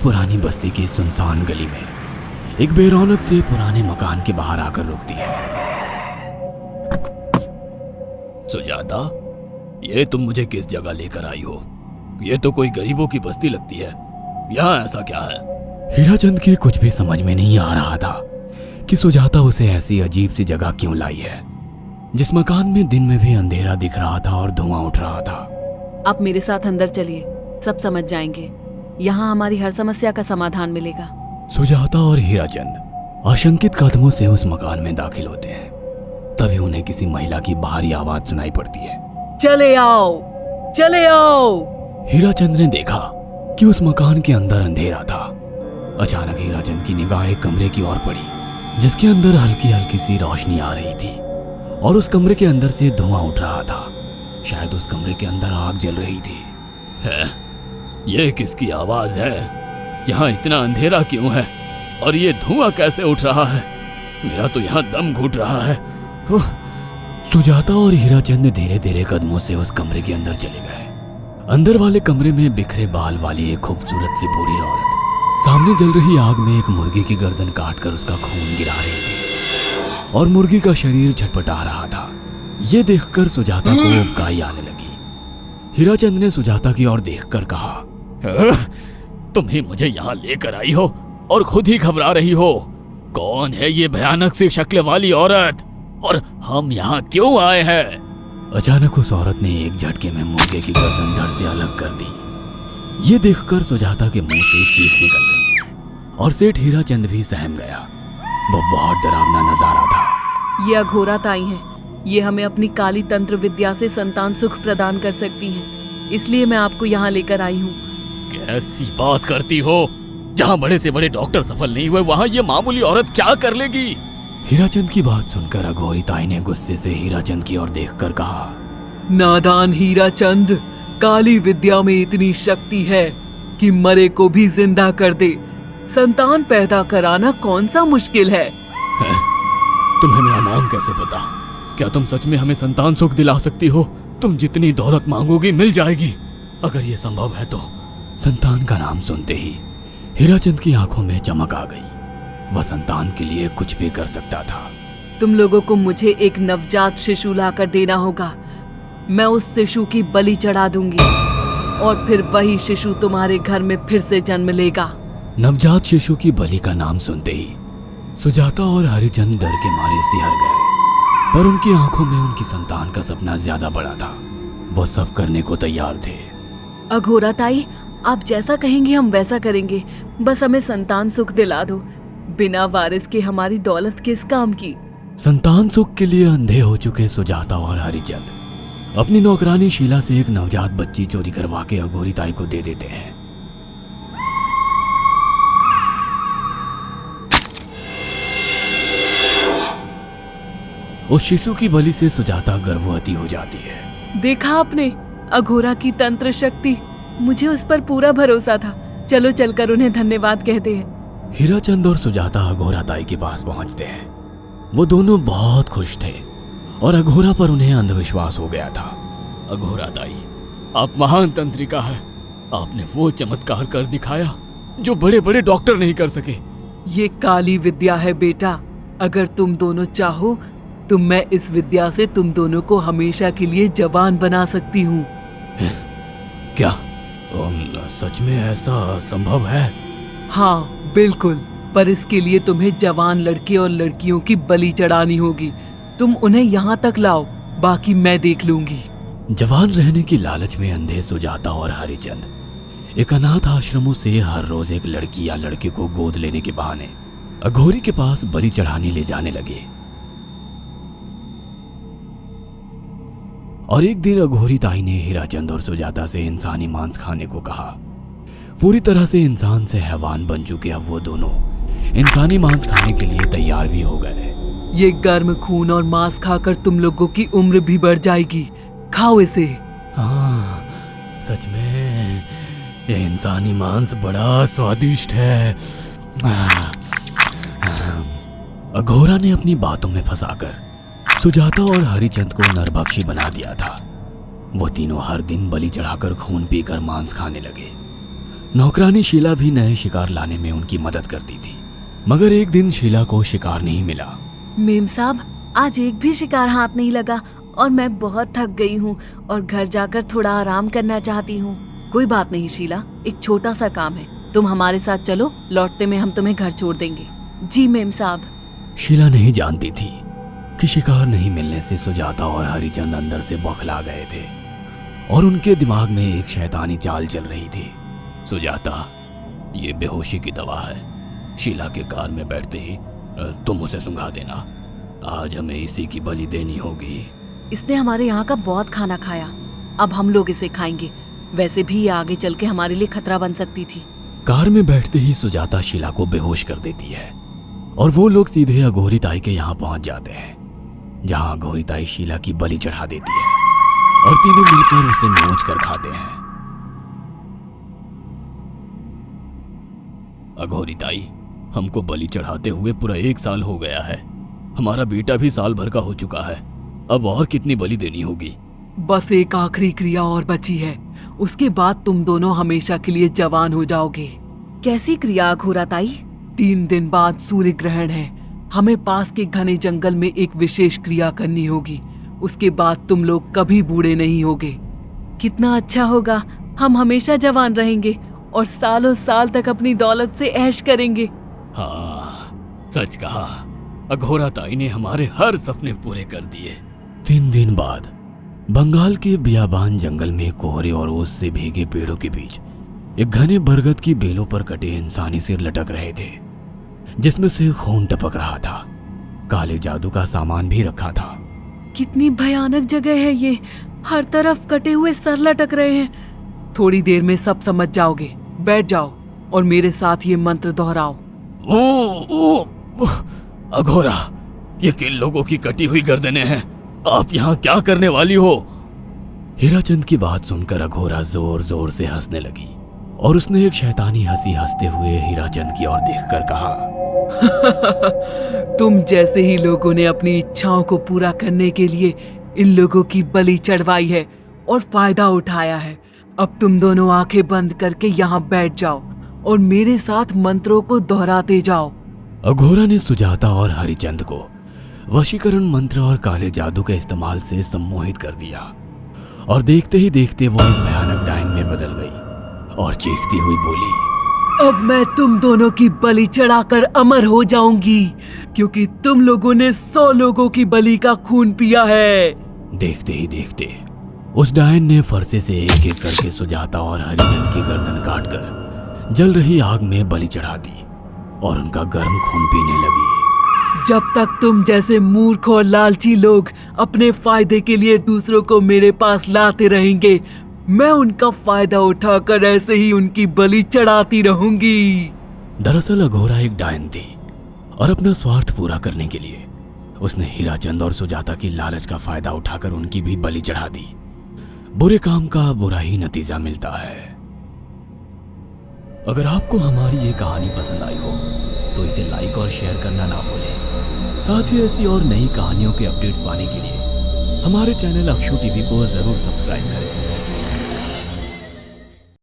पुरानी बस्ती की सुनसान गली में एक बेरौनक से पुराने मकान के बाहर आकर रुकती है। सुजाता, ये तुम मुझे किस जगह लेकर आई हो? ये तो कोई गरीबों की बस्ती लगती है। यहाँ ऐसा क्या है? हीराचंद के कुछ भी समझ में नहीं आ रहा था कि सुजाता उसे ऐसी अजीब सी जगह क्यों लाई है, जिस मकान में दिन में भी अंधेरा दिख रहा था और धुआं उठ रहा था। आप मेरे साथ अंदर चलिए, सब समझ जाएंगे। यहाँ हमारी हर समस्या का समाधान मिलेगा। सुजाता और हीराचंद आशंकित कदमों से उस मकान में दाखिल होते हैं। तभी उन्हें किसी महिला की बाहरी आवाज सुनाई पड़ती है। चले आओ, चले आओ। हीराचंद ने देखा कि उस मकान के अंदर अंधेरा था। अचानक हीराचंद की निगाह एक कमरे की ओर पड़ी, जिसके अंदर हल्की हल्की सी रोशनी आ रही थी और उस कमरे के अंदर से धुआं उठ रहा था। शायद उस कमरे के अंदर आग जल रही थी। है? ये किसकी आवाज है? यहाँ इतना अंधेरा क्यों है और ये धुआं कैसे उठ रहा है? मेरा तो यहाँ दम घुट रहा है। सुजाता और हीराचंद धीरे धीरे कदमों से उस कमरे के अंदर चले गए। अंदर वाले कमरे में बिखरे बाल वाली एक खूबसूरत सी बूढ़ी औरत सामने जल रही आग में एक मुर्गी की गर्दन काटकर उसका खून गिरा रही थी और मुर्गी का शरीर छटपटा रहा था। ये देखकर सुजाता को उबकाई आने लगी। हीराचंद ने सुजाता की ओर देखकर कहा, तुम ही मुझे यहाँ लेकर आई हो और खुद ही घबरा रही हो। कौन है ये भयानक सी शक्ल वाली औरत और हम यहाँ क्यों आए हैं? अचानक उस औरत ने एक झटके में मुर्गे की गर्दन धड़ से अलग कर दी। ये देखकर सुजाता के मुंह से चीख निकल गई और सेठ हीराचंद भी सहम गया। वो बहुत डरावना नजारा था। ये अघोरा ताई हैं। ये हमें अपनी काली तंत्र विद्या से संतान सुख प्रदान कर सकती हैं। इसलिए मैं आपको यहाँ लेकर आई हूँ। कैसी बात करती हो? जहाँ बड़े से बड़े डॉक्टर सफल नहीं हुए, वहाँ ये मामूली औरत क्या कर लेगी? हीराचंद की बात सुनकर अघोरी ताई ने गुस्से से हीराचंद की ओर देखकर कहा, नादान हीराचंद, काली विद्या में इतनी शक्ति है कि मरे को भी जिंदा कर दे। संतान पैदा कराना कौन सा मुश्किल है? तुम्हें मेरा नाम कैसे पता? क्या तुम सच में हमें संतान सुख दिला सकती हो? तुम जितनी दौलत मांगोगी मिल जाएगी, अगर ये संभव है तो। संतान का नाम सुनते ही हीराचंद की आंखों में चमक आ गई। वह संतान के लिए कुछ भी कर सकता था। तुम लोगों को मुझे एक नवजात शिशु लाकर देना होगा। मैं उस शिशु की बलि चढ़ा दूंगी और फिर वही शिशु तुम्हारे घर में फिर से जन्म लेगा। नवजात शिशु की बलि का नाम सुनते ही सुजाता और हरिचंद डर के मारे सिहर गए, पर उनकी आंखों में उनकी संतान का सपना ज्यादा बड़ा था। वो सब करने को तैयार थे। अघोरा ताई, आप जैसा कहेंगे हम वैसा करेंगे। बस हमें संतान सुख दिला दो। बिना वारिस के हमारी दौलत किस काम की? संतान सुख के लिए अंधे हो चुके सुजाता और हरिचंद अपनी नौकरानी शीला से एक नवजात बच्ची चोरी करवा के अघोरी ताई को दे देते हैं। उस शिशु की बलि से सुजाता गर्भवती हो जाती है। देखा आपने अघोरा की तंत्र शक्ति? मुझे उस पर पूरा भरोसा था। चलो चलकर उन्हें धन्यवाद कहते हैं। हीराचंद और सुजाता अघोरा ताई के पास पहुंचते हैं। वो दोनों बहुत खुश थे और अघोरा पर उन्हें अंधविश्वास हो गया था। अघोरा ताई, आप महान तंत्रिका है। आपने वो चमत्कार कर दिखाया जो बड़े बड़े डॉक्टर नहीं कर सके। ये काली विद्या है बेटा। अगर तुम दोनों चाहो तो मैं इस विद्या से तुम दोनों को हमेशा के लिए जवान बना सकती हूँ। क्या सच में ऐसा संभव है? हाँ बिल्कुल, पर इसके लिए तुम्हें जवान लड़के और लड़कियों की बलि चढ़ानी होगी। तुम उन्हें यहाँ तक लाओ, बाकी मैं देख लूंगी। जवान रहने की लालच में अंधे सुजाता और हरिचंद एक अनाथ आश्रमों से हर रोज एक लड़की या लड़के को गोद लेने के बहाने अघोरी के पास बलि चढ़ाने ले जाने लगे। और एक दिन अघोरी ताई ने हीराचंद और सुजाता से इंसानी मांस खाने को कहा। पूरी तरह से इंसान से हैवान बन चुके अब वो दोनों इंसानी मांस खाने के लिए तैयार भी हो गए। ये गर्म खून और मांस खाकर तुम लोगों की उम्र भी बढ़ जाएगी। खाओ इसे। हाँ, सच में ये इंसानी मांस बड़ा स्वादिष्ट है। अघोरा ने अपनी बातों में फंसाकर सुजाता और हरिचंद को नरभक्षी बना दिया था। वो तीनों हर दिन बलि चढ़ाकर खून पीकर मांस खाने लगे। नौकरानी शीला भी नए शिकार लाने में उनकी मदद करती थी। मगर एक दिन शीला को शिकार नहीं मिला। मेम साहब, आज एक भी शिकार हाथ नहीं लगा और मैं बहुत थक गई हूँ और घर जाकर थोड़ा आराम करना चाहती हूँ। कोई बात नहीं शीला, एक छोटा सा काम है, तुम हमारे साथ चलो, लौटते में हम तुम्हें घर छोड़ देंगे। जी मेम साहब। शीला नहीं जानती थी कि शिकार नहीं मिलने से सुजाता और हरिचंद अंदर से बौखला गए थे और उनके दिमाग में एक शैतानी चाल चल रही थी। सुजाता, ये बेहोशी की दवा है। शीला के कार में बैठते ही तुम उसे सुंघा देना। आज हमें इसी की बलि देनी होगी। इसने हमारे यहाँ का बहुत खाना खाया, अब हम लोग इसे खाएंगे। वैसे भी ये आगे चल के हमारे लिए खतरा बन सकती थी। कार में बैठते ही सुजाता शीला को बेहोश कर देती है और वो लोग सीधे अघोरी ताई के यहाँ पहुंच जाते हैं, जहाँ अघोरी ताई शीला की बलि चढ़ा देती है और तीनों मिलकर उसे नोच कर खाते हैं। अघोरी ताई, हमको बलि चढ़ाते हुए पूरा 1 साल हो गया है। हमारा बेटा भी साल भर का हो चुका है। अब और कितनी बलि देनी होगी? बस एक आखिरी क्रिया और बची है, उसके बाद तुम दोनों हमेशा के लिए जवान हो जाओगे। कैसी क्रिया अघोरा ताई? 3 दिन बाद सूर्य ग्रहण है, हमें पास के घने जंगल में एक विशेष क्रिया करनी होगी। उसके बाद तुम लोग कभी बूढ़े नहीं होगे। कितना अच्छा होगा, हम हमेशा जवान रहेंगे और सालों साल तक अपनी दौलत से ऐश करेंगे। हाँ, सच कहा। अघोरा ताई ने हमारे हर सपने पूरे कर दिए। 3 दिन बाद बंगाल के बियाबान जंगल में कोहरे और ओस से भीगे पेड़ों के बीच एक घने बरगद की बेलों पर कटे इंसानी सिर लटक रहे थे, जिसमें से खून टपक रहा था। काले जादू का सामान भी रखा था। कितनी भयानक जगह है ये, हर तरफ कटे हुए सर लटक रहे हैं। थोड़ी देर में सब समझ जाओगे, बैठ जाओ और मेरे साथ ये मंत्र दोहराओ। ओ, अघोरा, ये किन लोगों की कटी हुई गर्दनें हैं? आप यहाँ क्या करने वाली हो? हीराचंद की बात सुनकर अघोरा जोर जोर से हंसने लगी और उसने एक शैतानी हंसी हंसते हुए हीराचंद की ओर देखकर कहा, तुम जैसे ही लोगों ने अपनी इच्छाओं को पूरा करने के लिए इन लोगों की बलि चढ़वाई है और फायदा उठाया है। अब तुम दोनों आंखें बंद करके यहाँ बैठ जाओ और मेरे साथ मंत्रों को दोहराते जाओ। अघोरा ने सुजाता और हरिचंद को वशीकरण मंत्र और काले जादू के इस्तेमाल से सम्मोहित कर दिया और देखते ही देखते वो एक भयानक डायन में बदल गई और चीखती हुई बोली, अब मैं तुम दोनों की बलि चढ़ाकर अमर हो जाऊंगी, क्योंकि तुम लोगों ने 100 लोगों की बलि का खून पिया है। देखते ही देखते उस डायन ने फरसे से एक एक करके सुजाता और हरिचंद की गर्दन काटकर जल रही आग में बलि चढ़ा दी और उनका गर्म खून पीने लगी। जब तक तुम जैसे मूर्ख और लालची लोग अपने फायदे के लिए दूसरों को मेरे पास लाते रहेंगे, मैं उनका फायदा उठाकर ऐसे ही उनकी बलि चढ़ाती रहूंगी। दरअसल अघोरा एक डायन थी और अपना स्वार्थ पूरा करने के लिए उसने हीराचंद और सुजाता की लालच का फायदा उठाकर उनकी भी बलि चढ़ा दी। बुरे काम का बुरा ही नतीजा मिलता है। अगर आपको हमारी ये कहानी पसंद आई हो तो इसे लाइक और शेयर करना ना भूलें। साथ ही ऐसी और नई कहानियों के अपडेट्स पाने के लिए हमारे चैनल अक्षु टीवी को जरूर सब्सक्राइब करें।